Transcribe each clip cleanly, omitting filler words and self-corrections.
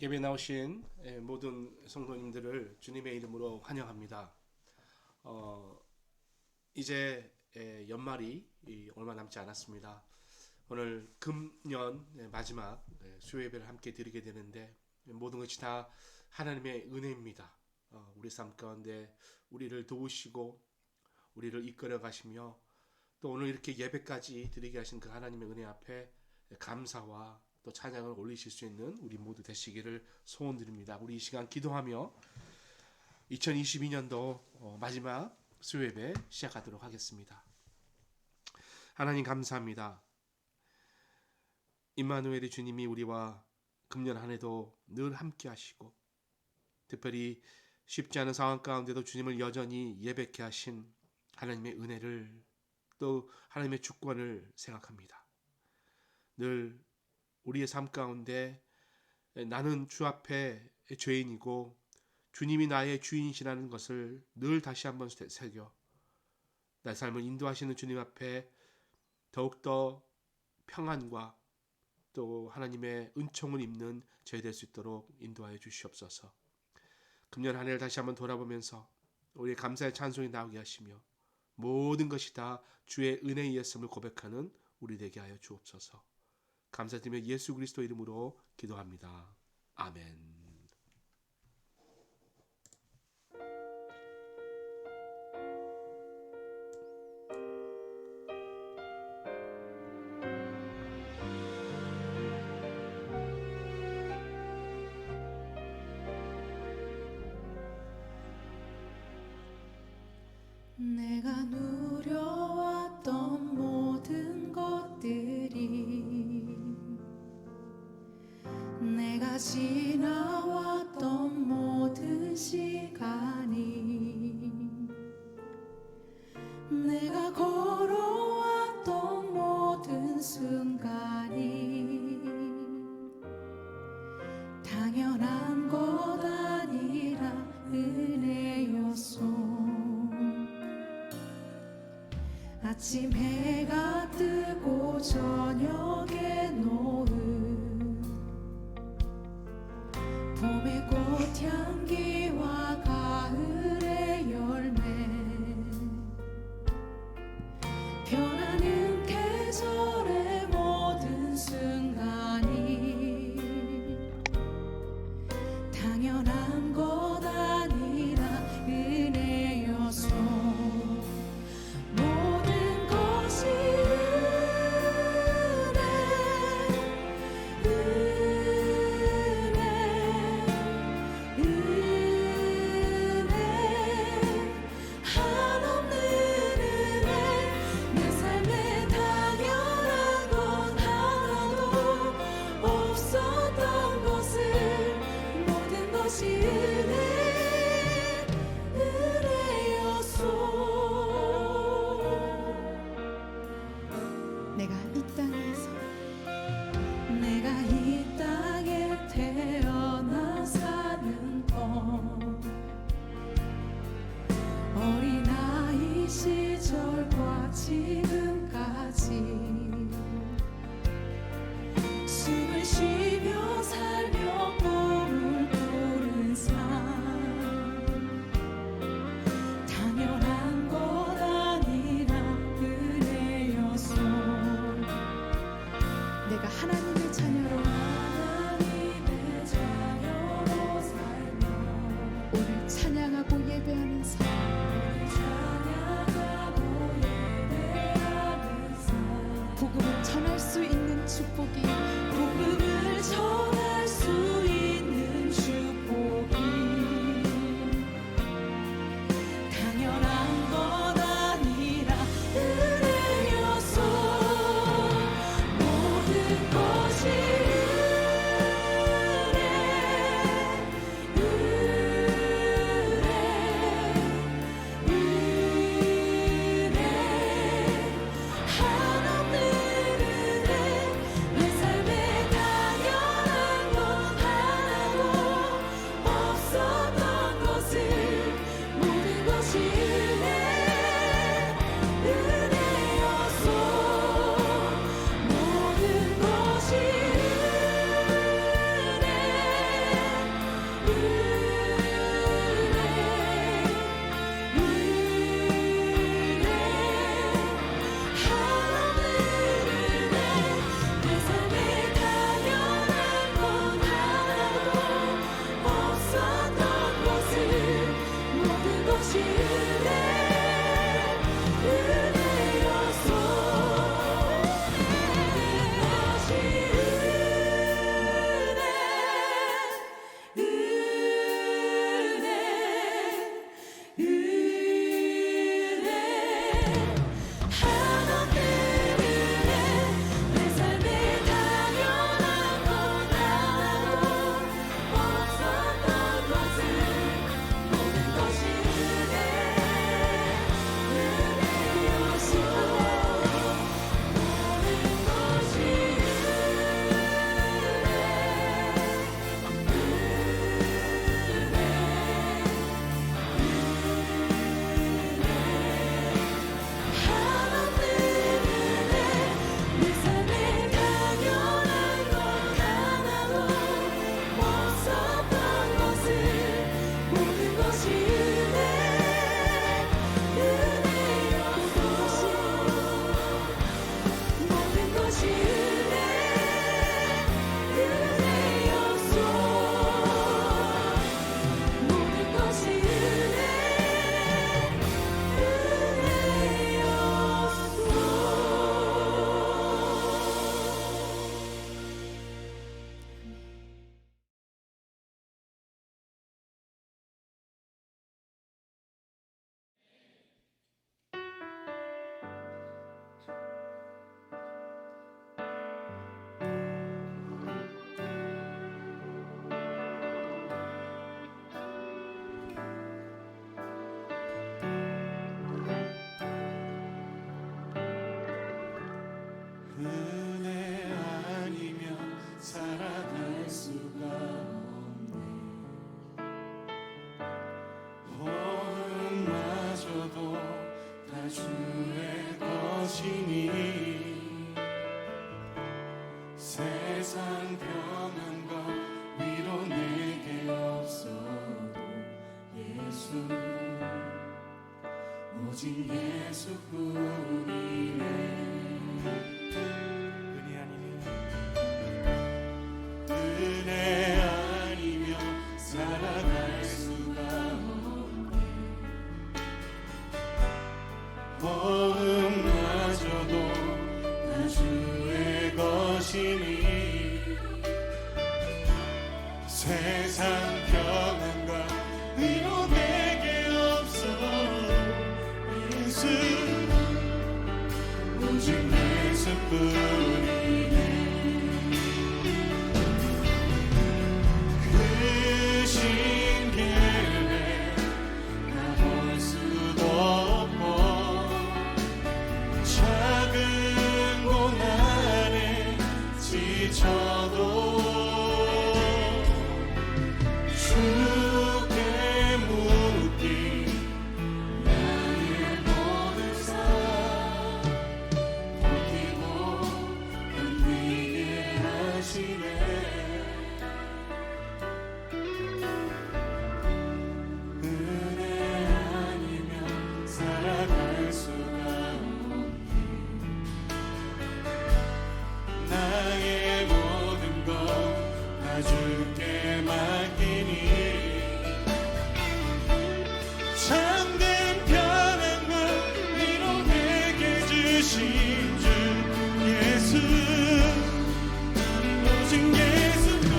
예배 나오신 모든 성도님들을 주님의 이름으로 환영합니다. 이제 연말이 얼마 남지 않았습니다. 오늘 금년 마지막 수요 예배를 함께 드리게 되는데 모든 것이 다 하나님의 은혜입니다. 우리 삶 가운데 우리를 도우시고 우리를 이끌어 가시며 또 오늘 이렇게 예배까지 드리게 하신 그 하나님의 은혜 앞에 감사와 또 찬양을 올리실 수 있는 우리 모두 되시기를 소원드립니다. 우리 이 시간 기도하며 2022년도 마지막 수요 예배 시작하도록 하겠습니다. 하나님 감사합니다. 임마누엘의 주님이 우리와 금년 한 해도 늘 함께 하시고 특별히 쉽지 않은 상황 가운데도 주님을 여전히 예배케 하신 하나님의 은혜를 또 하나님의 주권을 생각합니다. 늘 우리의 삶 가운데 나는 주 앞에 죄인이고 주님이 나의 주인이시라는 것을 늘 다시 한번 새겨 내 삶을 인도하시는 주님 앞에 더욱더 평안과 또 하나님의 은총을 입는 저희 될 수 있도록 인도하여 주시옵소서. 금년 한 해를 다시 한번 돌아보면서 우리의 감사의 찬송이 나오게 하시며 모든 것이 다 주의 은혜이었음을 고백하는 우리 되게 하여 주옵소서. 감사드리며 예수 그리스도 이름으로 기도합니다. 아멘. 내가 누려왔던 모든 것들이 내가 지나왔던 모든 시간이 내가 걸어왔던 모든 순간이 당연한 것 아니라 은혜였소. 아침 해가 뜨고 저녁에 노을 봄의 꽃향기와 가을의 열매 변하는 계절의 모든 순간이 당연한 것 아니라 은혜였소. 내가 이 땅에 태어나 사는 것 어린아이 시절과 지금까지 숨을 쉬며 살며 꿈을 꾸는 삶 당연한 것 아니라 은혜였소. 내가 하나님의 자녀로 살며 오늘 찬양하고 예배하는 삶 복음을 전할 수 있는 축복이 복음을 전할 수 있는 축복이 당연한 것 아니라 은혜였소. 모든 것이 한없는 은혜 내 삶에 은혜 아니면 살아갈 수가 없네. 호흡마저도 다 주의 것이니 세상 평안과 위로 내게 없어도 예수, 오직 예수뿐이네. 은혜 아니면 살아갈 수가 없네. 호흡마저도 다 주의 것이니 세상 평안과 위로 내게 없어도 예수, 오직 예수뿐이네. 그 신기에 가볼 수도 없고 작은 고난에 지쳐도 주께 묻기 나의 모든 삶 버티고 견디게 하시네. 은혜 아니면 살아갈 수가 없네. 나의 모든 것 다 주께 맡기니 참된 평안과 위로 내게 주신 주 예수, 오직 예수뿐이네.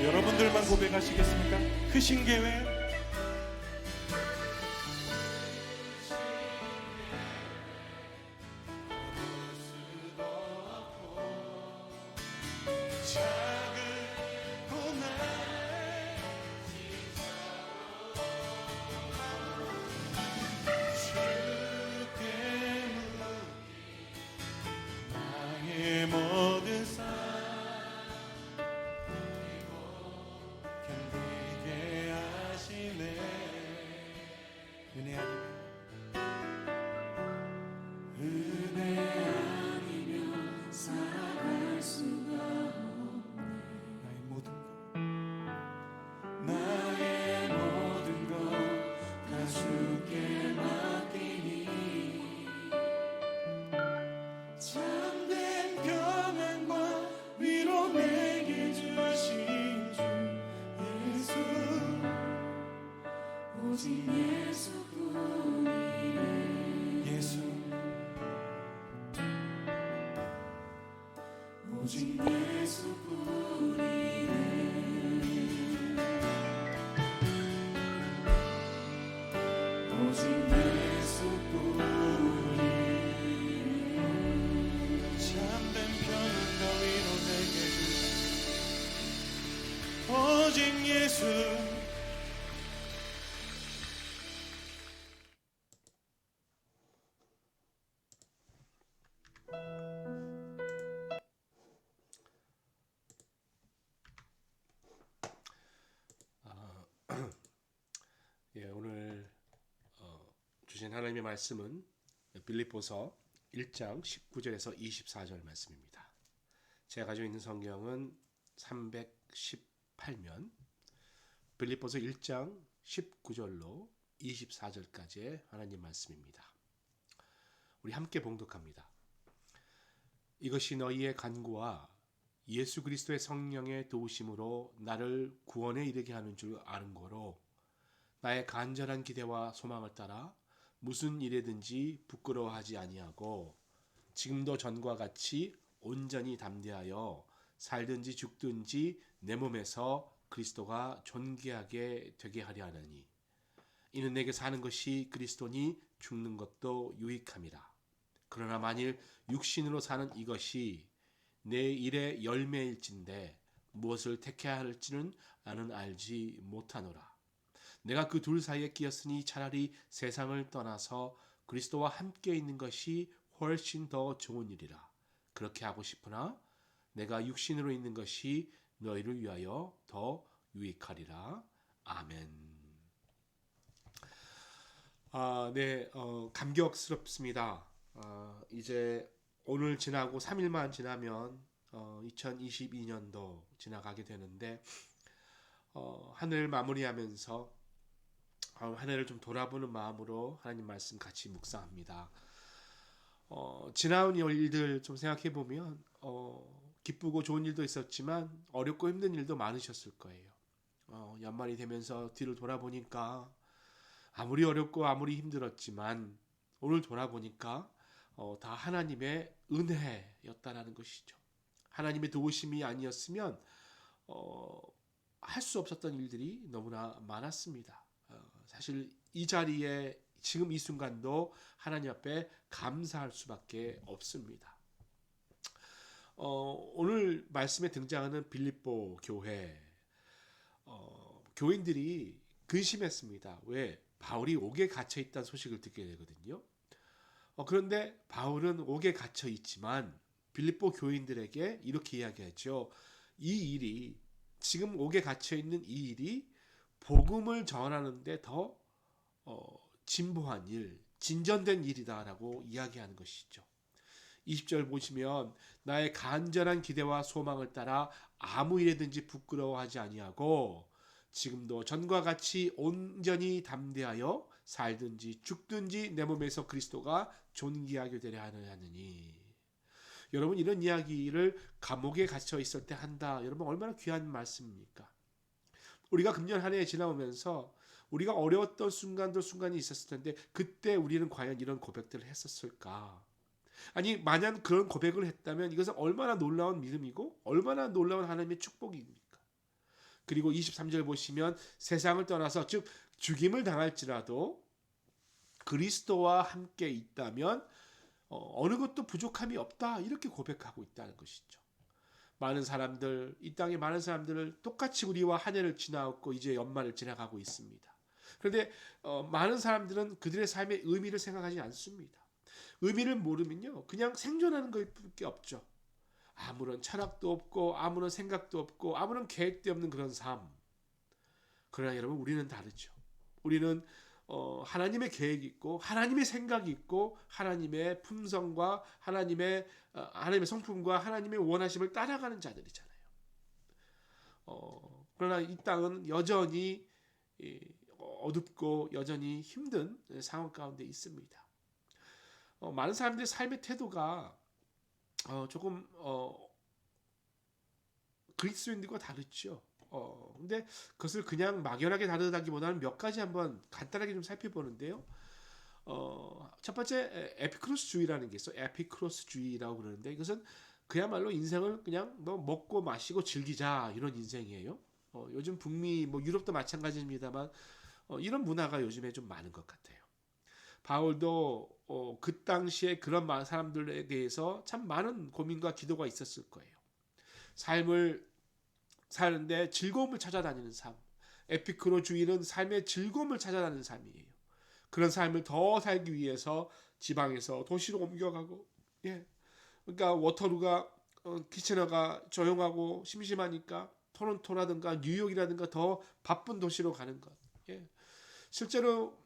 여러분들만 고백하시겠습니까? 크신 계획 나의 모든 삶 견디게 하시네. 은혜 아니면 살아갈 수가 없네. 나의 모든 것 다 주께 맡기니 참된 평안과 위로 내게 주신 주 예수, 오직 예수뿐이네. 예수, 오직 예수뿐이네. 오직 예수뿐이네. 참된 평안과 위로 내게 주신 예수. 예, 오늘 주신 하나님의 말씀은 빌립보서 1장 19절에서 24절 말씀입니다. 제가 가지고 있는 성경은 318면 빌립보서 1장 19절로 24절까지의 하나님 말씀입니다. 우리 함께 봉독합니다. 이것이 너희의 간구와 예수 그리스도의 성령의 도우심으로 나를 구원에 이르게 하는 줄 아는 거로 나의 간절한 기대와 소망을 따라 무슨 일에든지 부끄러워하지 아니하고 지금도 전과 같이 온전히 담대하여 살든지 죽든지 내 몸에서 그리스도가 존귀하게 되게 하려 하느니 이는 내게 사는 것이 그리스도니 죽는 것도 유익함이라. 그러나 만일 육신으로 사는 이것이 내 일의 열매일진데 무엇을 택해야 할지는 나는 알지 못하노라. 내가 그 둘 사이에 끼었으니 차라리 세상을 떠나서 그리스도와 함께 있는 것이 훨씬 더 좋은 일이라. 그렇게 하고 싶으나 내가 육신으로 있는 것이 너희를 위하여 더 유익하리라. 아멘. 감격스럽습니다. 이제 오늘 지나고 3일만 지나면 2022년도 지나가게 되는데 한 해를 마무리하면서 한 해를 좀 돌아보는 마음으로 하나님 말씀 같이 묵상합니다. 지나온 일들 좀 생각해 보면 기쁘고 좋은 일도 있었지만 어렵고 힘든 일도 많으셨을 거예요. 연말이 되면서 뒤를 돌아보니까 아무리 어렵고 아무리 힘들었지만 오늘 돌아보니까 다 하나님의 은혜였다라는 것이죠. 하나님의 도우심이 아니었으면 할 수 없었던 일들이 너무나 많았습니다. 사실 이 자리에 지금 이 순간도 하나님 앞에 감사할 수밖에 없습니다. 오늘 말씀에 등장하는 빌립보 교회 교인들이 근심했습니다. 왜? 바울이 옥에 갇혀 있다는 소식을 듣게 되거든요. 그런데 바울은 옥에 갇혀 있지만 빌립보 교인들에게 이렇게 이야기하죠. 이 일이 지금 옥에 갇혀 있는 이 일이 복음을 전하는데 더 진보한 일, 진전된 일이다라고 이야기하는 것이죠. 20절 보시면 나의 간절한 기대와 소망을 따라 아무 일에든지 부끄러워하지 아니하고 지금도 전과 같이 온전히 담대하여 살든지 죽든지 내 몸에서 그리스도가 존귀하게 되려 하느니. 여러분 이런 이야기를 감옥에 갇혀 있을 때 한다. 여러분 얼마나 귀한 말씀입니까? 우리가 금년 한 해 지나오면서 우리가 어려웠던 순간이 있었을 텐데 그때 우리는 과연 이런 고백들을 했었을까? 아니 만약 그런 고백을 했다면 이것은 얼마나 놀라운 믿음이고 얼마나 놀라운 하나님의 축복입니까? 그리고 23절 보시면 세상을 떠나서 즉 죽임을 당할지라도 그리스도와 함께 있다면 어느 것도 부족함이 없다 이렇게 고백하고 있다는 것이죠. 많은 사람들, 이 땅의 많은 사람들을 똑같이 우리와 한 해를 지나왔고 이제 연말을 지나가고 있습니다. 그런데 많은 사람들은 그들의 삶의 의미를 생각하지 않습니다. 의미를 모르면요 그냥 생존하는 것밖에 없죠. 아무런 철학도 없고 아무런 생각도 없고 아무런 계획도 없는 그런 삶. 그러나 여러분 우리는 다르죠. 우리는 하나님의 계획이 있고 하나님의 생각이 있고 하나님의 품성과 하나님의 성품과 하나님의 원하심을 따라가는 자들이잖아요. 그러나 이 땅은 여전히 어둡고 여전히 힘든 상황 가운데 있습니다. 많은 사람들의 삶의 태도가 조금 그리스도인들과 다르죠. 근데 그것을 그냥 막연하게 다르다기보다는 몇 가지 한번 간단하게 좀 살펴보는데요. 첫 번째 에피크로스주의라는 게 있어. 에피크로스주의라고 그러는데 이것은 그야말로 인생을 그냥 먹고 마시고 즐기자 이런 인생이에요. 요즘 북미 유럽도 마찬가지입니다만 이런 문화가 요즘에 좀 많은 것 같아요. 바울도 그 당시에 그런 사람들에 대해서 참 많은 고민과 기도가 있었을 거예요. 삶을 사는데 즐거움을 찾아다니는 삶, 에피쿠로주의는 삶의 즐거움을 찾아가는 삶이에요. 그런 삶을 더 살기 위해서 지방에서 도시로 옮겨가고, 예. 그러니까 워터루가 키che너가 조용하고 심심하니까 토론토라든가 뉴욕이라든가 더 바쁜 도시로 가는 것. 예. 실제로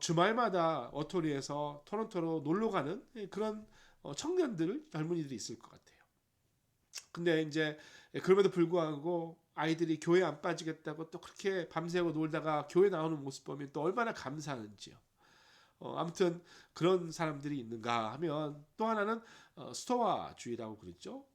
주말마다 워터루에서 토론토로 놀러 가는 그런 청년들, 젊은이들이 있을 것 같아요. 근데 이제 그럼에도 불구하고 아이들이 교회 안 빠지겠다고 또 그렇게 밤새고 놀다가 교회 나오는 모습 보면 또 얼마나 감사하는지요. 아무튼 그런 사람들이 있는가 하면 또 하나는 스토아주의라고 그랬죠.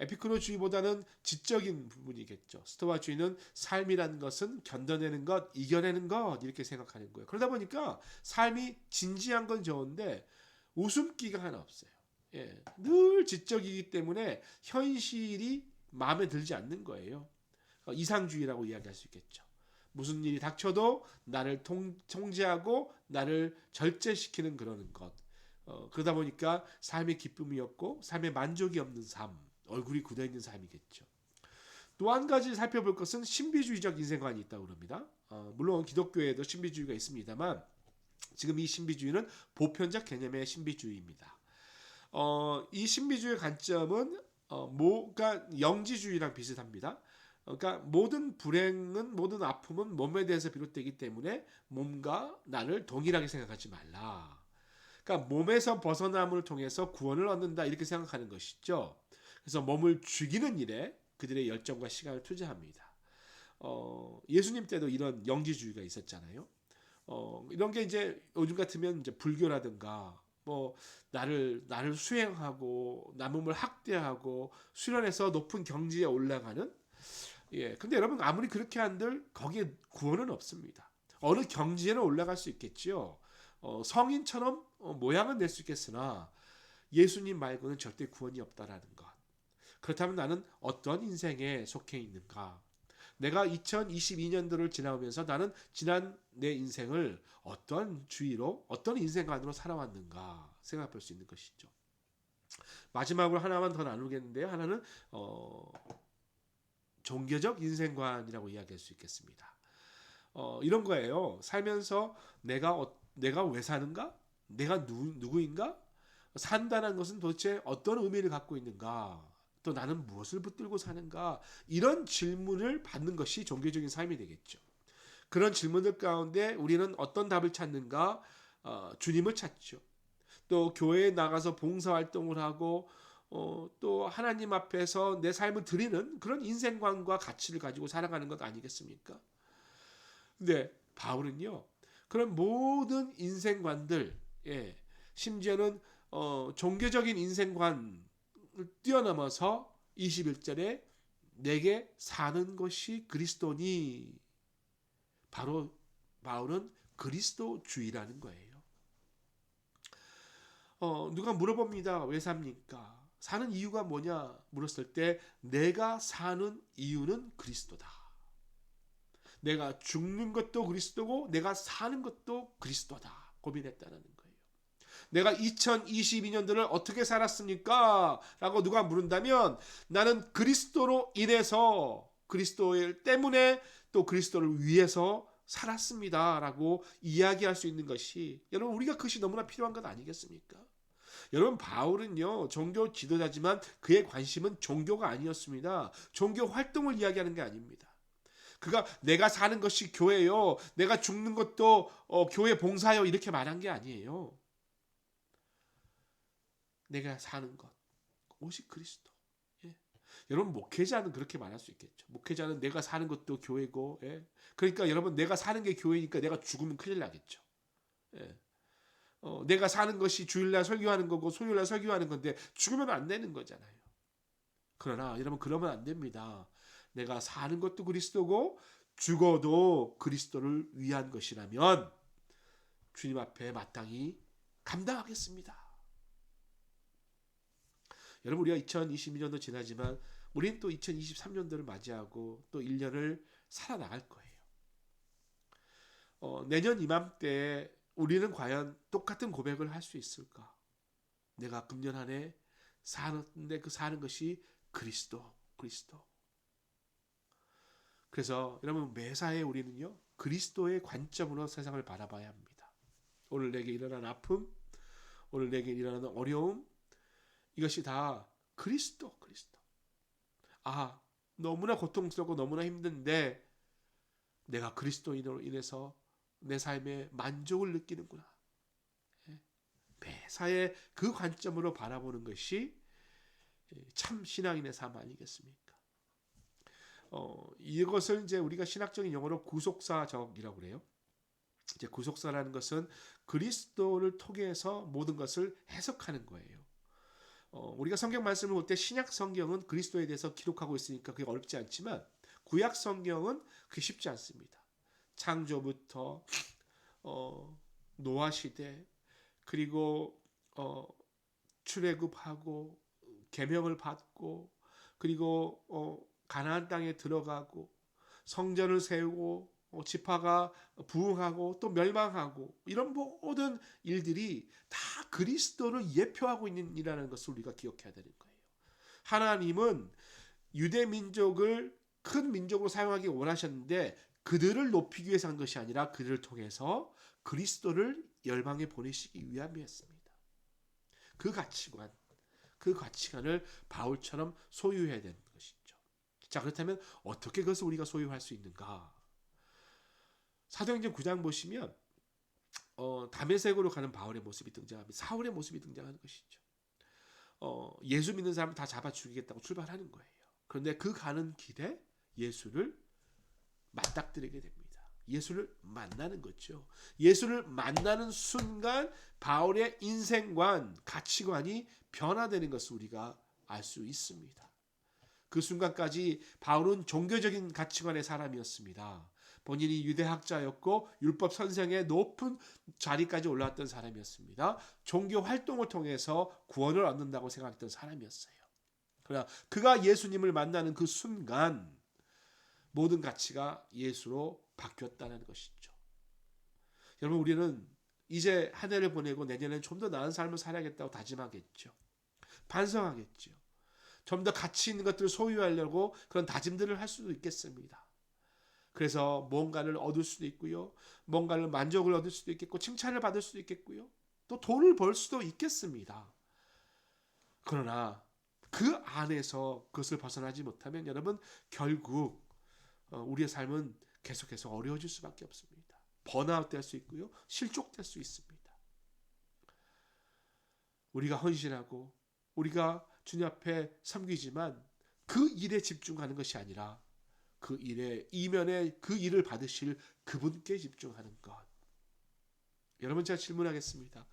에피쿠로주의보다는 지적인 부분이겠죠. 스토아주의는 삶이라는 것은 견뎌내는 것, 이겨내는 것 이렇게 생각하는 거예요. 그러다 보니까 삶이 진지한 건 좋은데 웃음기가 하나 없어요. 예, 늘 지적이기 때문에 현실이 마음에 들지 않는 거예요. 이상주의라고 이야기할 수 있겠죠. 무슨 일이 닥쳐도 나를 통제하고 나를 절제시키는 그런 것. 그러다 보니까 삶의 기쁨이 없고 삶의 만족이 없는 삶, 얼굴이 굳어있는 삶이겠죠. 또 한 가지 살펴볼 것은 신비주의적 인생관이 있다고 합니다. 물론 기독교에도 신비주의가 있습니다만 지금 이 신비주의는 보편적 개념의 신비주의입니다. 이 신비주의의 관점은 그러니까 영지주의랑 비슷합니다. 그러니까 모든 불행은 모든 아픔은 몸에 대해서 비롯되기 때문에 몸과 나를 동일하게 생각하지 말라. 그러니까 몸에서 벗어남을 통해서 구원을 얻는다 이렇게 생각하는 것이죠. 그래서 몸을 죽이는 일에 그들의 열정과 시간을 투자합니다. 예수님 때도 이런 영지주의가 있었잖아요. 이런 게 이제 요즘 같으면 이제 불교라든가 뭐 나를 수행하고 나 몸을 학대하고 수련해서 높은 경지에 올라가는 예. 근데 여러분 아무리 그렇게 한들 거기에 구원은 없습니다. 어느 경지에는 올라갈 수 있겠지요. 성인처럼 모양은 낼 수 있겠으나 예수님 말고는 절대 구원이 없다라는 것. 그렇다면 나는 어떤 인생에 속해 있는가? 내가 2022년도를 지나오면서 나는 지난 내 인생을 어떤 주의로 어떤 인생관으로 살아왔는가 생각해 볼 수 있는 것이죠. 마지막으로 하나만 더 나누겠는데요. 하나는 종교적 인생관이라고 이야기할 수 있겠습니다. 이런 거예요. 살면서 내가 왜 사는가? 내가 누구인가? 산다는 것은 도대체 어떤 의미를 갖고 있는가? 또 나는 무엇을 붙들고 사는가? 이런 질문을 받는 것이 종교적인 삶이 되겠죠. 그런 질문들 가운데 우리는 어떤 답을 찾는가? 주님을 찾죠. 또 교회에 나가서 봉사활동을 하고 또 하나님 앞에서 내 삶을 드리는 그런 인생관과 가치를 가지고 살아가는 것 아니겠습니까? 근데 바울은요, 그런 모든 인생관들, 예, 심지어는 종교적인 인생관을 뛰어넘어서 21절에 내게 사는 것이 그리스도니, 바로 바울은 그리스도주의라는 거예요. 누가 물어봅니다. 왜 삽니까? 사는 이유가 뭐냐 물었을 때 내가 사는 이유는 그리스도다. 내가 죽는 것도 그리스도고 내가 사는 것도 그리스도다. 고민했다는 거예요. 내가 2022년도를 어떻게 살았습니까? 라고 누가 물은다면 나는 그리스도로 인해서 그리스도 때문에 또 그리스도를 위해서 살았습니다. 라고 이야기할 수 있는 것이 여러분 우리가 그것이 너무나 필요한 것 아니겠습니까? 여러분 바울은요 종교 지도자지만 그의 관심은 종교가 아니었습니다. 종교 활동을 이야기하는 게 아닙니다. 그가 내가 사는 것이 교회요, 내가 죽는 것도 교회 봉사요 이렇게 말한 게 아니에요. 내가 사는 것 오직 그리스도. 예. 여러분 목회자는 그렇게 말할 수 있겠죠. 목회자는 내가 사는 것도 교회고, 예. 그러니까 여러분 내가 사는 게 교회니까 내가 죽으면 큰일 나겠죠. 예. 내가 사는 것이 주일날 설교하는 거고 소요일날 설교하는 건데 죽으면 안 되는 거잖아요. 그러나 여러분 그러면 안 됩니다. 내가 사는 것도 그리스도고 죽어도 그리스도를 위한 것이라면 주님 앞에 마땅히 감당하겠습니다. 여러분 우리가 2022년도 지나지만 우리는 또 2023년도를 맞이하고 또 1년을 살아나갈 거예요. 내년 이맘때 우리는 과연 똑같은 고백을 할 수 있을까? 내가 금년 한 해 사는데 그 사는 것이 그리스도. 그래서 여러분 매사에 우리는요 그리스도의 관점으로 세상을 바라봐야 합니다. 오늘 내게 일어난 아픔, 오늘 내게 일어나는 어려움, 이것이 다 그리스도. 아, 너무나 고통스럽고 너무나 힘든데 내가 그리스도인으로 인해서 내 삶에 만족을 느끼는구나. 매사에 그 관점으로 바라보는 것이 참 신앙인의 삶 아니겠습니까? 이것을 이제 우리가 신학적인 용어로 구속사적이라고 그래요. 이제 구속사라는 것은 그리스도를 통해서 모든 것을 해석하는 거예요. 우리가 성경 말씀을 볼 때 신약 성경은 그리스도에 대해서 기록하고 있으니까 그게 어렵지 않지만 구약 성경은 그게 쉽지 않습니다. 창조부터 노아 시대 그리고 출애굽하고 계명을 받고 그리고 가나안 땅에 들어가고 성전을 세우고 지파가 부흥하고 또 멸망하고 이런 모든 일들이 다 그리스도를 예표하고 있는 일이라는 것을 우리가 기억해야 되는 거예요. 하나님은 유대 민족을 큰 민족으로 사용하기 원하셨는데 그들을 높이기 위해서 한 것이 아니라 그들을 통해서 그리스도를 열방에 보내시기 위함이었습니다. 그 가치관을 바울처럼 소유해야 되는 것이죠. 자, 그렇다면 어떻게 그것을 우리가 소유할 수 있는가? 사도행전 9장 보시면 다메섹으로 가는 바울의 모습이 등장합니다. 사울의 모습이 등장하는 것이죠. 예수 믿는 사람 다 잡아 죽이겠다고 출발하는 거예요. 그런데 그 가는 길에 예수를 맞닥뜨리게 됩니다. 예수를 만나는 거죠. 예수를 만나는 순간 바울의 인생관, 가치관이 변화되는 것을 우리가 알 수 있습니다. 그 순간까지 바울은 종교적인 가치관의 사람이었습니다. 본인이 유대학자였고 율법 선생의 높은 자리까지 올라왔던 사람이었습니다. 종교 활동을 통해서 구원을 얻는다고 생각했던 사람이었어요. 그러나 그가 예수님을 만나는 그 순간 모든 가치가 예수로 바뀌었다는 것이죠. 여러분, 우리는 이제 한 해를 보내고 내년에는 좀 더 나은 삶을 살아야겠다고 다짐하겠죠. 반성하겠죠. 좀 더 가치 있는 것들을 소유하려고 그런 다짐들을 할 수도 있겠습니다. 그래서 뭔가를 얻을 수도 있고요. 뭔가를 만족을 얻을 수도 있겠고 칭찬을 받을 수도 있겠고요. 또 돈을 벌 수도 있겠습니다. 그러나 그 안에서 그것을 벗어나지 못하면 여러분 결국 우리의 삶은 계속해서 어려워질 수밖에 없습니다. 번아웃 될 수 있고요. 실족될 수 있습니다. 우리가 헌신하고 우리가 주님 앞에 섬기지만 그 일에 집중하는 것이 아니라 그 일에 이면에 그 일을 받으실 그분께 집중하는 것. 여러분, 제가 질문하겠습니다.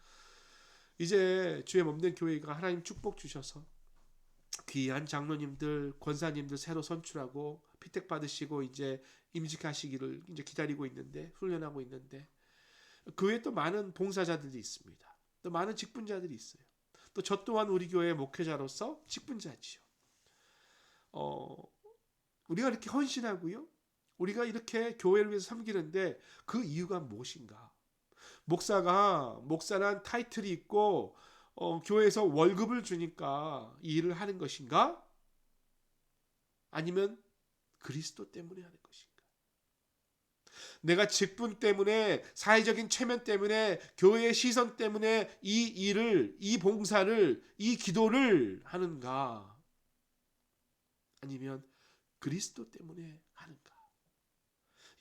이제 주의 몸된 교회가 하나님 축복 주셔서 귀한 장로님들, 권사님들 새로 선출하고 피택 받으시고 이제 임직하시기를 이제 기다리고 있는데, 훈련하고 있는데, 그 외에 또 많은 봉사자들이 있습니다. 또 많은 직분자들이 있어요. 또 저 또한 우리 교회의 목회자로서 직분자지요. 우리가 이렇게 헌신하고요. 우리가 이렇게 교회를 위해서 섬기는데 그 이유가 무엇인가? 목사란 타이틀이 있고 교회에서 월급을 주니까 이 일을 하는 것인가? 아니면 그리스도 때문에 하는 것인가? 내가 직분 때문에, 사회적인 체면 때문에, 교회의 시선 때문에 이 일을, 이 봉사를, 이 기도를 하는가? 아니면 그리스도 때문에 하는가?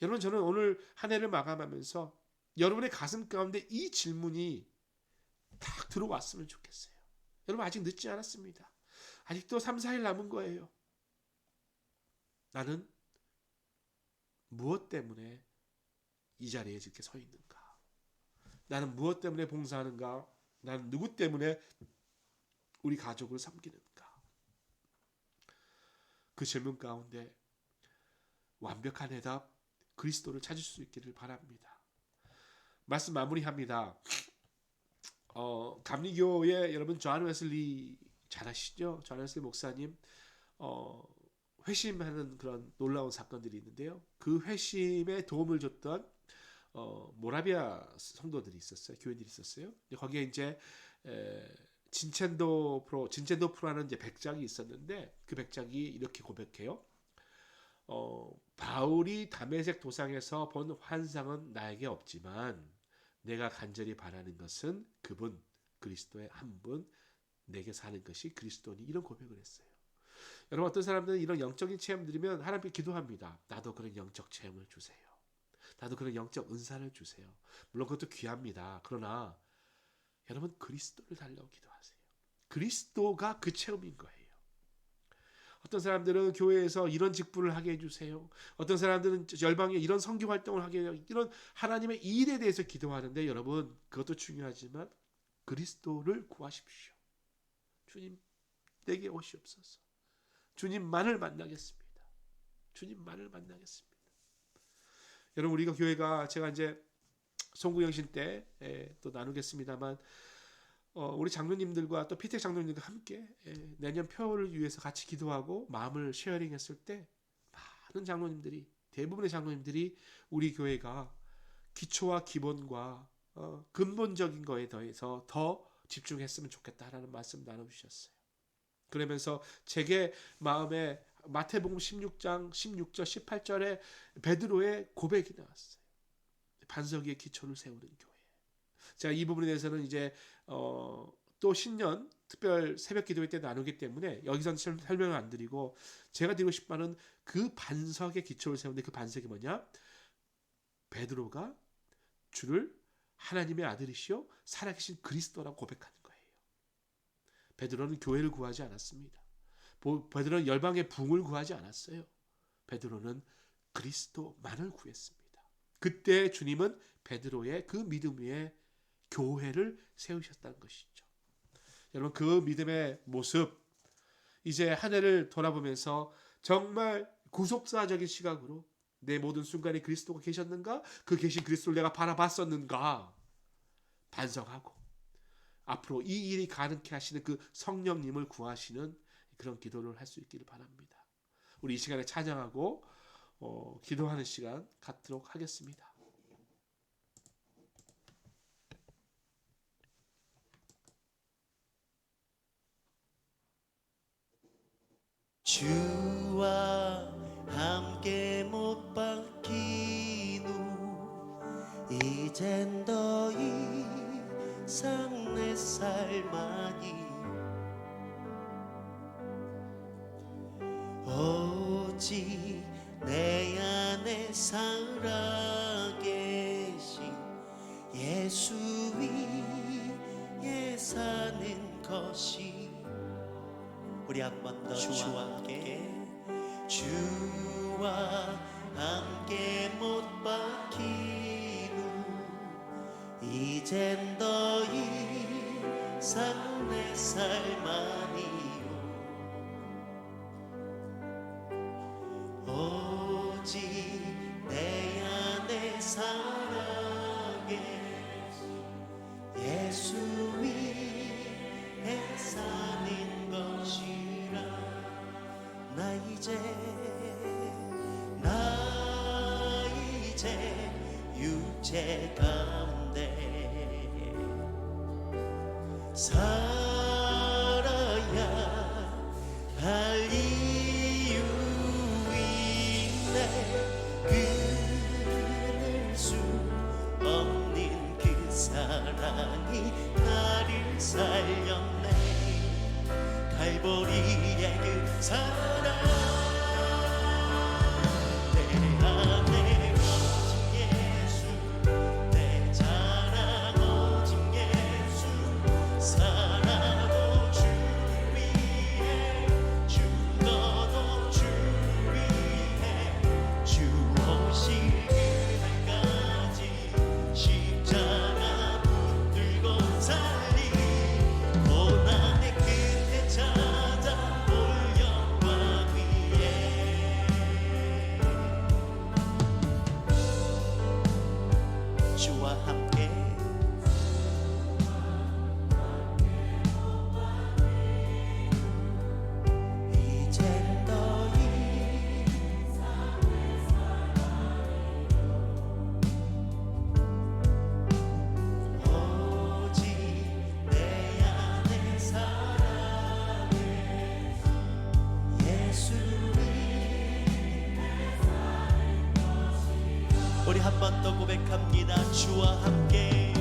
여러분, 저는 오늘 한 해를 마감하면서 여러분의 가슴 가운데 이 질문이 딱 들어왔으면 좋겠어요. 여러분, 아직 늦지 않았습니다. 아직도 3, 4일 남은 거예요. 나는 무엇 때문에 이 자리에 이렇게 서 있는가? 나는 무엇 때문에 봉사하는가? 나는 누구 때문에 우리 가족을 섬기는가? 그 질문 가운데 완벽한 해답, 그리스도를 찾을 수 있기를 바랍니다. 말씀 마무리합니다. 감리교의 여러분 존 웨슬리 잘 아시죠? 존 웨슬리 목사님 회심하는 그런 놀라운 사건들이 있는데요. 그 회심에 도움을 줬던 모라비아 성도들이 있었어요. 교인들이 있었어요. 거기에 이제 진첸도 프로라는 이제 백작이 있었는데 그 백작이 이렇게 고백해요. 바울이 다메섹 도상에서 본 환상은 나에게 없지만 내가 간절히 바라는 것은 그분 그리스도의 한 분 내게 사는 것이 그리스도니, 이런 고백을 했어요. 여러분, 어떤 사람들은 이런 영적인 체험 들으면 하나님께 기도합니다. 나도 그런 영적 체험을 주세요. 나도 그런 영적 은사를 주세요. 물론 그것도 귀합니다. 그러나 여러분, 그리스도를 달라고 기도하세요. 그리스도가 그 체험인 거예요. 어떤 사람들은 교회에서 이런 직분을 하게 해주세요. 어떤 사람들은 열방에 이런 선교 활동을 하게 해요. 이런 하나님의 일에 대해서 기도하는데, 여러분, 그것도 중요하지만 그리스도를 구하십시오. 주님, 내게 오시옵소서. 주님만을 만나겠습니다. 주님만을 만나겠습니다. 여러분, 우리가 교회가, 제가 이제 송구영신 때 또 나누겠습니다만, 우리 장로님들과 또 피텍 장로님들과 함께 내년 표를 위해서 같이 기도하고 마음을 쉐어링했을 때, 많은 장로님들이, 대부분의 장로님들이 우리 교회가 기초와 기본과 근본적인 거에 대해서 더 집중했으면 좋겠다라는 말씀 나눠주셨어요. 그러면서 제게 마음에 마태복음 16장 16절 18절에 베드로의 고백이 나왔어요. 반석 위에 기초를 세우는 교회. 제가 이 부분에 대해서는 이제 또 신년 특별 새벽 기도회 때 나누기 때문에 여기서는 설명을 안 드리고, 제가 드리고 싶은 말은 그 반석의 기초를 세우는데, 그 반석이 뭐냐? 베드로가 주를 하나님의 아들이시요 살아계신 그리스도라고 고백하는 거예요. 베드로는 교회를 구하지 않았습니다. 베드로는 열방의 붕을 구하지 않았어요. 베드로는 그리스도만을 구했습니다. 그때 주님은 베드로의 그 믿음 위에 교회를 세우셨다는 것이죠. 여러분, 그 믿음의 모습, 이제 한 해를 돌아보면서 정말 구속사적인 시각으로 내 모든 순간에 그리스도가 계셨는가? 그 계신 그리스도를 내가 바라봤었는가? 반성하고 앞으로 이 일이 가능케 하시는 그 성령님을 구하시는 그런 기도를 할 수 있기를 바랍니다. 우리 이 시간에 찬양하고 기도하는 시간 갖도록 하겠습니다. 주와 함께 못 박힌 후 이젠 더 이상 내 삶아니 오직 내 안에 살아계신 예수 위에 사는 것이, 우리 한 번 더 주와 함께 못 박힌 후 이젠 더 이상 내 삶 아니요 오직 내 안에 살아계신 예수 위에 사는 것이라. 나 이제 육체 가운데 살아야 할 이유 있네. 끊을 수 없는 그 사랑이 나를 살렸네. 갈보리의 그 사랑 고난의 끝에 찾아올 영광 한 번 더 고백합니다. 주와 함께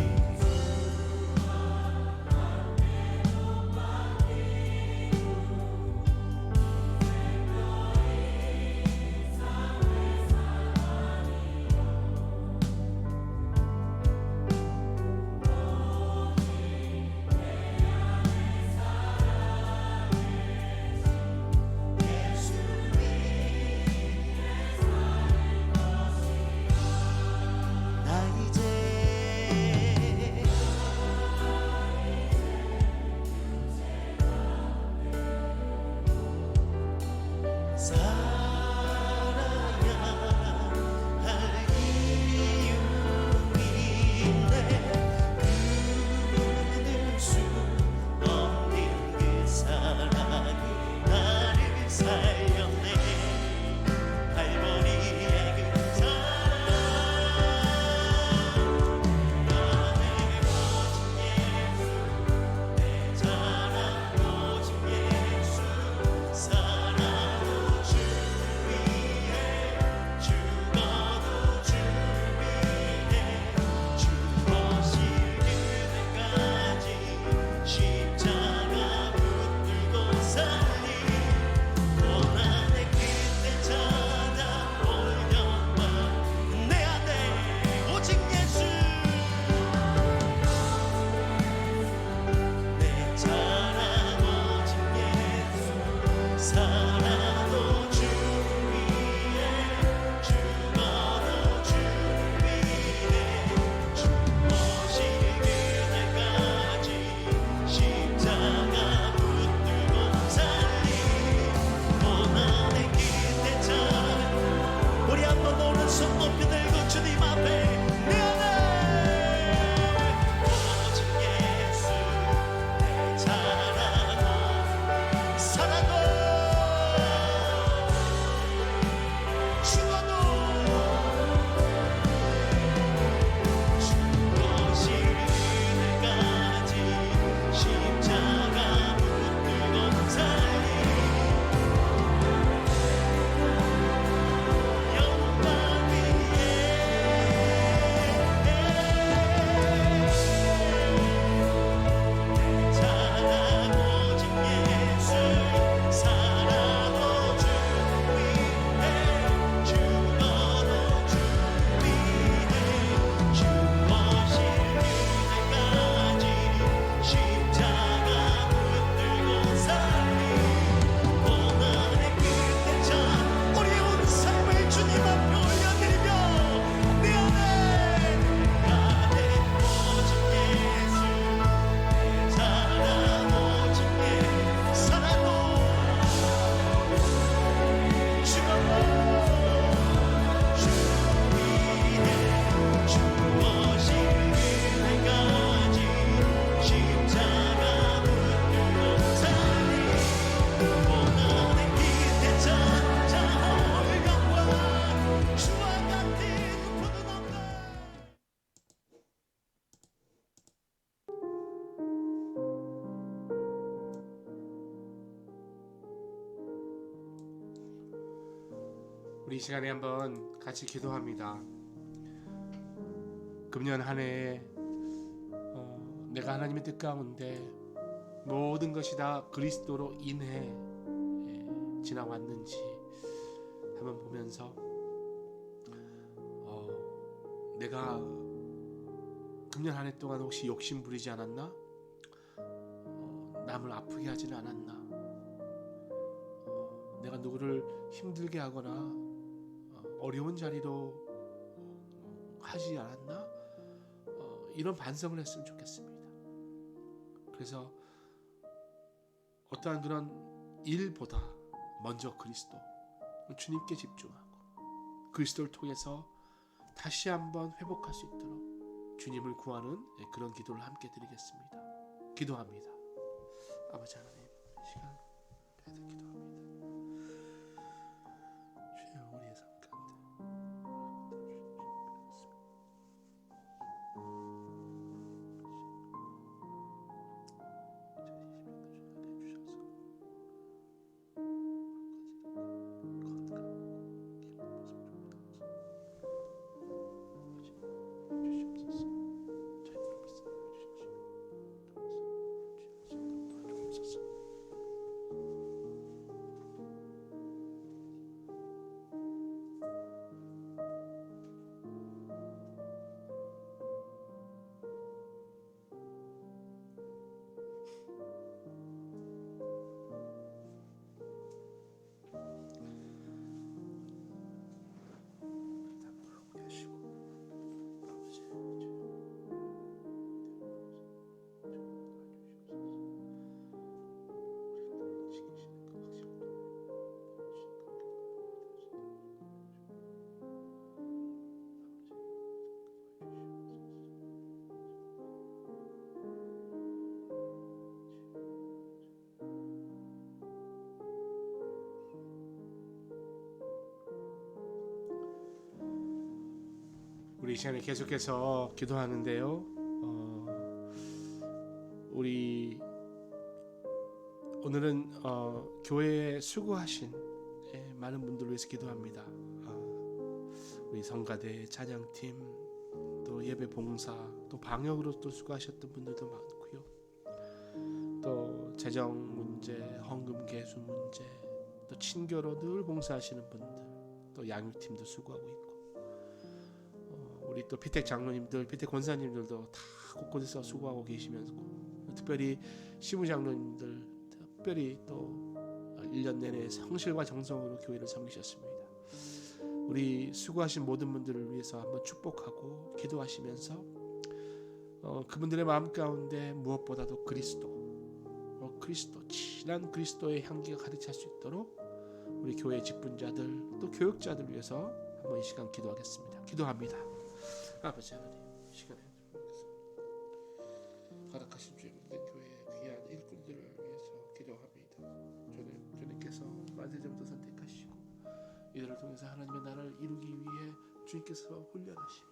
나 이제 살아야 할 이유인데 끊을 수 없는 그 사랑이 나를 살렸네. 갈보리의 그 사랑 나의 오직 예수 내 자랑 오직 예수 살아도 주 위해 죽어도 주 위해 죽으실 그날까지 십자가 붙들고 살리 고난의 끝에 찾아올 영광 내 안에 오직 예수 내 자랑 오직 예수 살아도 주 위해 죽어도 주 위해 죽으실 그날까지 십자가 붙들고 살리 고난의 끝에 찾아 우리 한번 오른손 높이 들고 주님 앞에 내 안에 오직 예수 내 자랑하고 살아도 죽어도 죽으실 그날까지 십자가 붙들고 살리 영광 위에 자랑 오직 예수 살아도 주 위해 죽어도 주 위해 죽으실 그날까지 십자가 붙들고 살리 고난의 끝에 참 우리 온 삶을 주님 앞에 올려드리며 내 안에 오직 예수 내 자랑 오직 예수 살아도 죽어도 주 위해 죽으실 그날까지 십자가 붙들고 살리 고난의 끝에 찾아올 영광 주와 같은 누구는 없네. 우리 이 시간에 한번 같이 기도합니다. 금년 한 해에 내가 하나님의 뜻 가운데 모든 것이 다 그리스도로 인해 지나왔는지 한번 보면서 내가 금년 한 해 동안 혹시 욕심 부리지 않았나? 남을 아프게 하지는 않았나? 내가 누구를 힘들게 하거나 어려운 자리로 하지 않았나? 이런 반성을 했으면 좋겠습니다. 그래서 어떠한 그런 일보다 먼저 그리스도, 주님께 집중하고 그리스도를 통해서 다시 한번 회복할 수 있도록 주님을 구하는 그런 기도를 함께 드리겠습니다. 기도합니다. 아버지 하나님, 이 시간 계속 기도합니다. 주여, 우리의 삶 가운데 우리 이 시간에 계속해서 기도하는데요. 우리 오늘은 교회에 수고하신 많은 분들을 위해서 기도합니다. 우리 성가대 찬양팀, 또 예배 봉사, 또 방역으로 또 수고하셨던 분들도 많고요. 또 재정 문제, 헌금 개수 문제, 또 친교로 늘 봉사하시는 분들, 또 양육팀도 수고하고 있고, 우리 또 피택 장로님들, 피택 권사님들도 다 곳곳에서 수고하고 계시면서, 특별히 시부 장로님들 특별히 또 1년 내내 성실과 정성으로 교회를 섬기셨습니다. 우리 수고하신 모든 분들을 위해서 한번 축복하고 기도하시면서 그분들의 마음 가운데 무엇보다도 그리스도, 진한 그리스도의 향기가 가득 찰 수 있도록 우리 교회 직분자들 또 교육자들 위해서 한번 이 시간 기도하겠습니다. 기도합니다. 아버지 하나님, 이 시간에 허락하신 주의 모든 교회의 귀한 일꾼들을 위해서 기도합니다. 주님께서 만세전부터 선택하시고 이들을 통해서 하나님의 나라를 이루기 위해 주님께서 훈련하시며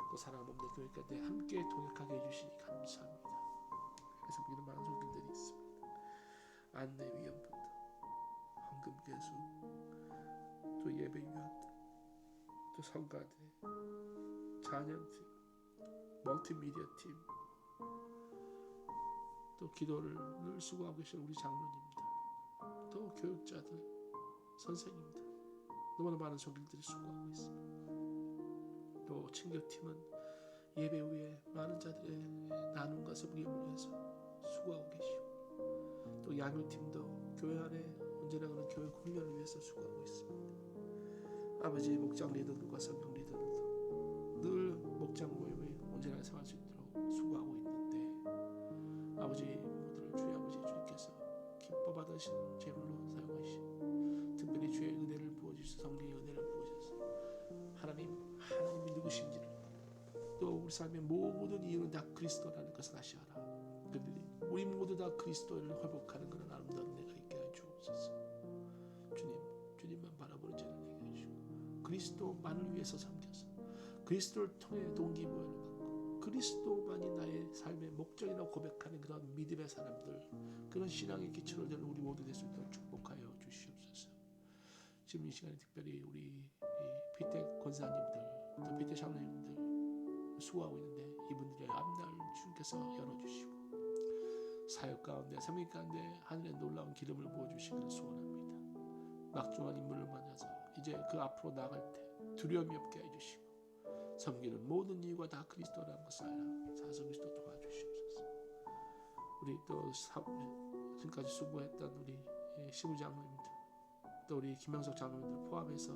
또 사랑 없는 교회 가운데 함께 동역하게 해주시니 감사합니다. 그래서 우리는 많은 손길들이 있습니다. 안내위원부터 헌금 개수, 또 예배위원들, 또 성가대, 찬양팀, 멀티미디어 팀, 또 기도를 늘 수고하고 계신 우리 장로님들, 또 교육자들, 선생님들, 너무나 많은 손길들이 수고하고 있습니다. 또 친교팀은 예배 후에 많은 자들의 나눔과 섬김을 위해서 수고하고 계시고, 또 양육팀도 교회 안에 언제나 그런 교육 훈련을 위해서 수고하고 있습니다. 아버지, 목장 리더들과 성경 리더들도 늘 목장 모임에 언제나 생활할 수 있도록 수고하고 있는데, 아버지 모두를 주의 아버지 주님께서 기뻐 받으신 제물로 사용하시고 특별히 주의 은혜를 부어주셔서 성령의 은혜를 부어주셔서 하나님이 누구신지를, 또 우리 삶의 모든 이유는 다 그리스도라는 것을 다시 알아. 우리 모두 다 그리스도를 회복하는 그런 아름다운 은혜가 있게 하여 주옵소서. 주님만 바라보는 자를 내게 해주시고 그리스도만을 위해서 섬겨서 그리스도를 통해 동기부여를 받고 그리스도만이 나의 삶의 목적이라고 고백하는 그런 믿음의 사람들, 그런 신앙의 기초를 되는 우리 모두 될 수 있도록 축복하여 주시옵소서. 지금 이 시간에 특별히 우리 피택 권사님들, 또 피택 장로님들 수고하고 있는데 이분들의 앞날을 주님께서 열어주시고 사역 가운데, 생명 가운데 하늘의 놀라운 기름을 부어주시기를 소원합니다. 막중한 인물을 만나서 이제 그 앞으로 나아갈 때 두려움이 없게 해주시고 섬기는 모든 이유가 다 그리스도라는 것을 알아 사서 그리스도 도와주시옵소서. 우리 또 지금까지 수고했던 우리 시부 장로님들, 또 우리 김명석 장로님들 포함해서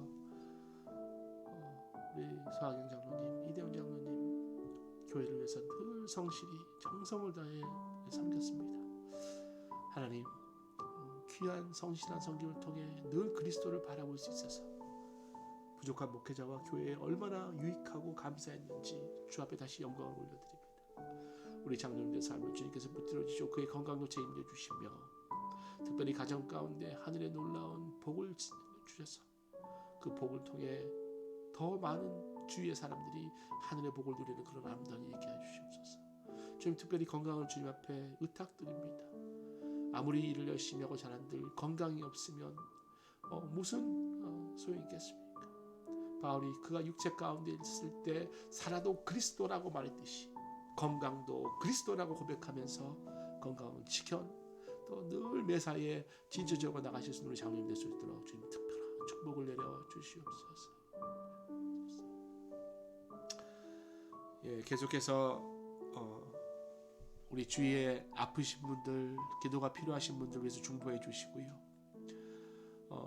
우리 서학영 장로님, 이대원 장로님 교회를 위해서 늘 성실히 정성을 다해 섬겼습니다. 하나님, 귀한 성실한 성경을 통해 늘 그리스도를 바라볼 수 있어서 부족한 목회자와 교회에 얼마나 유익하고 감사했는지 주 앞에 다시 영광을 올려드립니다. 우리 장로님의 삶을 주님께서 붙들어 주시고 그의 건강도 책임져 주시며 특별히 가정 가운데 하늘의 놀라운 복을 주셔서 그 복을 통해 더 많은 주위의 사람들이 하늘의 복을 누리는 그런 아름다운 일이 있게 해주시옵소서. 주님, 특별히 건강을 주님 앞에 의탁드립니다. 아무리 일을 열심히 하고 잘한들 건강이 없으면 무슨 소용이 있겠습니까? 바울이 그가 육체 가운데 있을 때 살아도 그리스도라고 말했듯이 건강도 그리스도라고 고백하면서 건강을 지켜 또 늘 매사에 진저적으로 나가실 수 있는 우리 장로님 될 수 있도록 주님 특별한 축복을 내려 주시옵소서. 계속해서 우리 주위에 아프신 분들, 기도가 필요하신 분들 위해서 중보해 주시고요.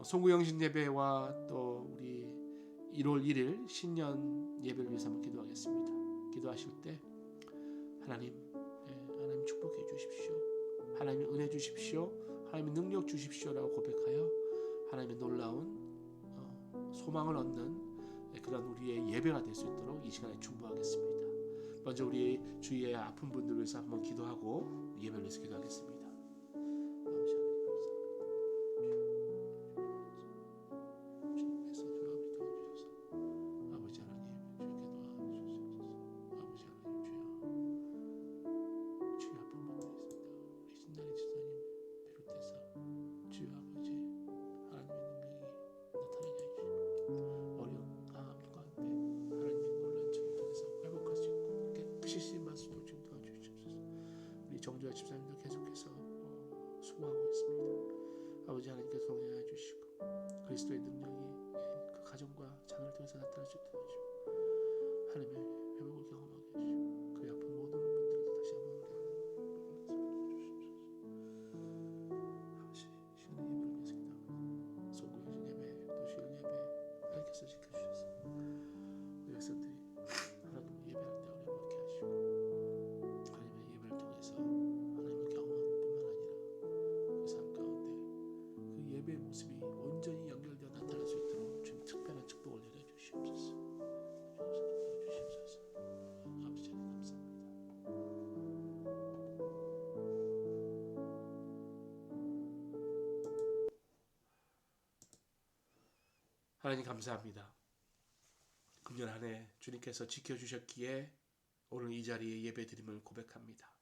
송구영신 예배와 또 우리 1월 1일 신년 예배를 위해서 한번 기도하겠습니다. 기도하실 때 하나님 축복해 주십시오. 하나님 은혜 주십시오. 하나님의 능력 주십시오라고 고백하여 하나님의 놀라운 소망을 얻는 그런 우리의 예배가 될 수 있도록 이 시간에 중보하겠습니다. 먼저 우리 주위에 아픈 분들을 위해서 한번 기도하고 예배를 위해서 기도하겠습니다. 아버지 하나님, 주님께서 저희 집사님도 계속해서 수고하고 있습니다. 아버지 하나님께서 동행해 주시고 그리스도의 능력이 그 가정과 자녀를 통해서 나타날 수 있도록 해주시고 하나님의 회복을 경험하게 해주시고 그 아픈 모든 분들도 다시 한번 우리 아버지 신의 예배를 위해서 기도합니다. 소구의 예배 또 주일 예배 하나님께서 지켜주셔서 우리 백성들이 하나님 예배할 때 우리 먹게 하시고 하나님의 예배를 통해서 하나님을 경험하는 뿐만 아니라 그 삶 가운데 그 예배의 모습이 온전히 연결되어 나타날 수 있도록 주님 특별한 축복을 내려 주시옵소서. 아버지 하나님 감사합니다. 하나님 감사합니다. 금년 한 해 주님께서 지켜주셨기에 오늘 이 자리에 예배드림을 고백합니다.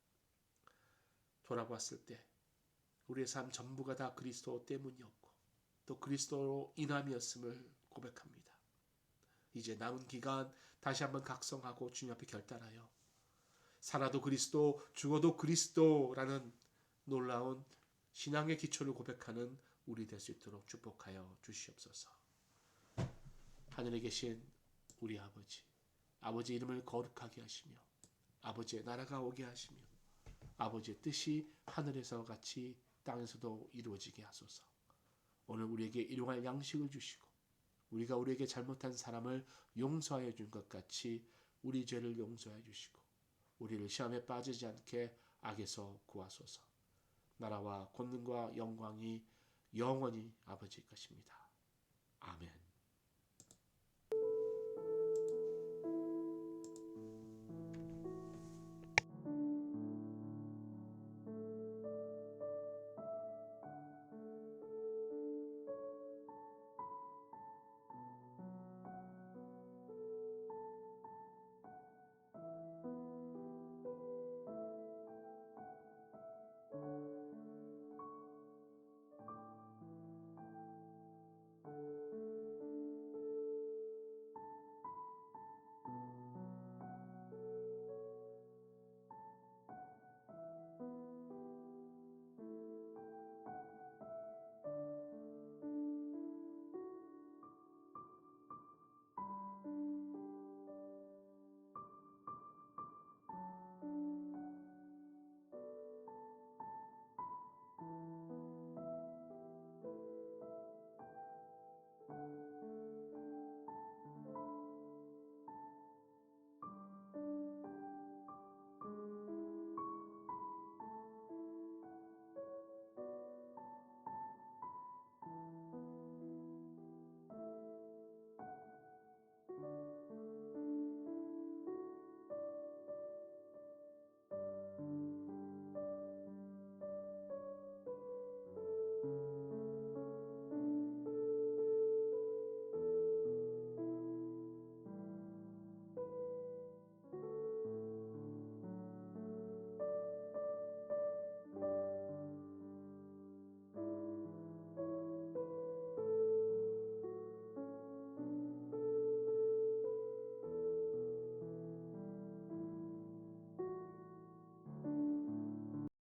돌아봤을 때 우리의 삶 전부가 다 그리스도 때문이었고 또 그리스도로 인함이었음을 고백합니다. 이제 남은 기간 다시 한번 각성하고 주님 앞에 결단하여 살아도 그리스도 죽어도 그리스도라는 놀라운 신앙의 기초를 고백하는 우리 될 수 있도록 축복하여 주시옵소서. 하늘에 계신 우리 아버지, 아버지의 이름을 거룩하게 하시며 아버지의 나라가 오게 하시며 아버지의 뜻이 하늘에서 같이 땅에서도 이루어지게 하소서. 오늘 우리에게 일용할 양식을 주시고 우리가 우리에게 잘못한 사람을 용서하여 준 것 같이 우리 죄를 용서해 주시고 우리를 시험에 빠지지 않게 악에서 구하소서. 나라와 권능과 영광이 영원히 아버지의 것입니다. 아멘.